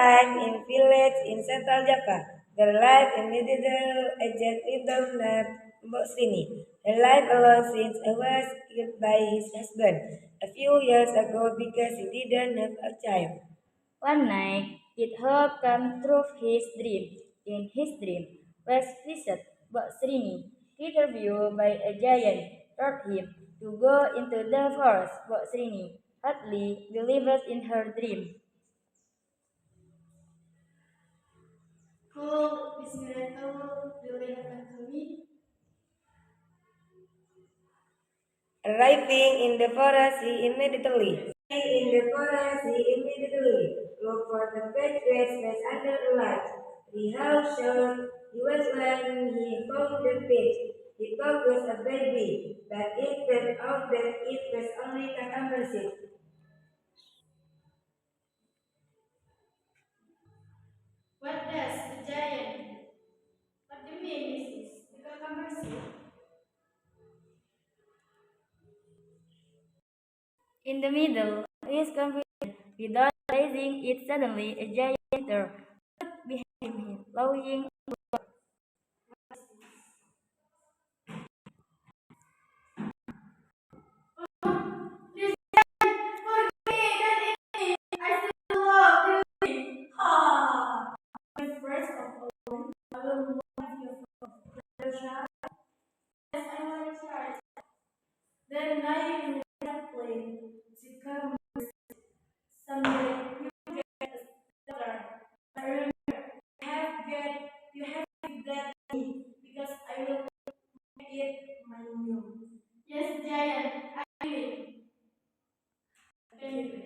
time in village in central Java. Their life in middle-aged widow named Mbok Srini. Her life alone since I was killed by his husband a few years ago because he didn't have a child. One night, it hope came through his dream. In his dream, was visited Srini, interviewed by a giant, told him to go into the forest. Srini hardly believed in her dream. Could this miracle really happen to me? Arriving in the forest, he immediately looked for the pathways was under a light. The house showed he was when he found the page. He thought it was a baby, but it turned out that it was only cucumber seed. What does the giant? What do you mean is this? The cucumber seed? In the middle, his confusion, without realizing it suddenly, a giant stood behind him, lowing. This giant, forgive me, that is, I still love you. Ha! My first of all, I will want you for the child. Yes, I want a child. Then I play to come someday. You get a daughter. But remember, you have to get me because I will make it my meal. Yes, Giant, I will. Thank you.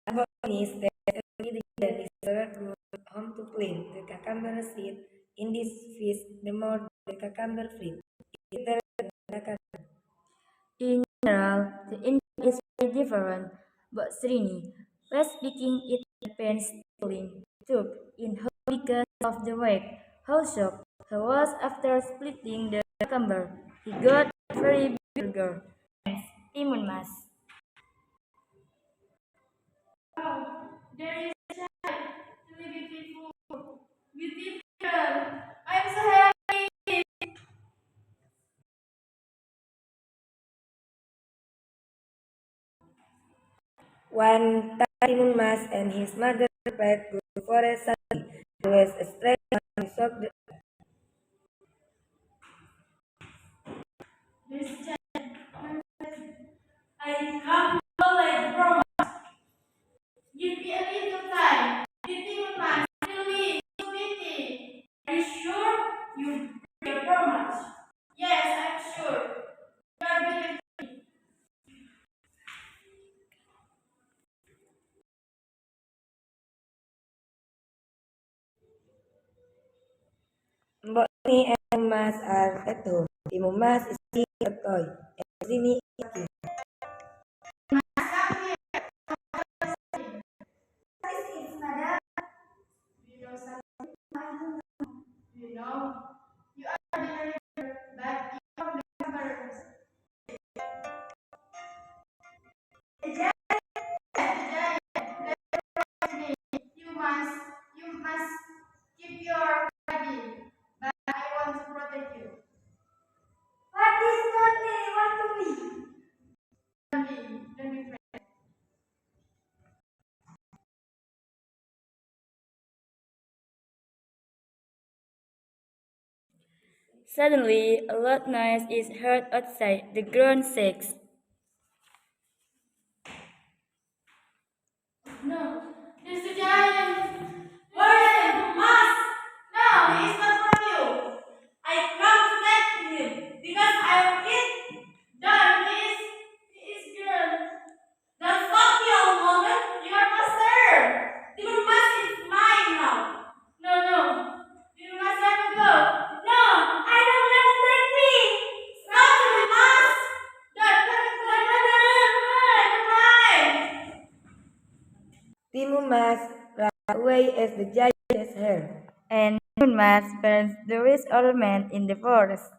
Boni stayed with the giant restored home to clean the cucumber seed. In this feast, the more the cucumber fruit, it turned the cucumber. In general, the Indian is very different, but Srini was speaking it painstakingly took in her because of the way how shocked he was after splitting the cucumber. He got a very big burger and timun mas. Wow, there is a child, really beautiful, beautiful girl. I'm so happy. One time Mas and his mother prepared to the forest suddenly. There was a strange man who shocked the There's a child. I come college from. Give me a little time. Beautiful man, really sweetie. Are you sure you bring your promise? Yes, I'm sure. You are beautiful. Mbok Sini and Mas are at home. Timu Mas is seeing a toy. And Sini is talking. You know something? You know, you are the leader, but you have the numbers. You must keep your body, but I want to protect you. What is not me? Want to be? Don't be afraid. Suddenly, a loud noise is heard outside. The ground shakes. No, there's a giant. Where is the mask? No, he is not from you. I come to get him because I will eat. John, he is good. Don't stop me a moment. You are master. The mask is mine now. No. You must let me go. No, I don't let you take me. Stop the mask. Dad, come on. Timu Mas ran away as the giant chased her. And moonmat spends the rich old man in the forest.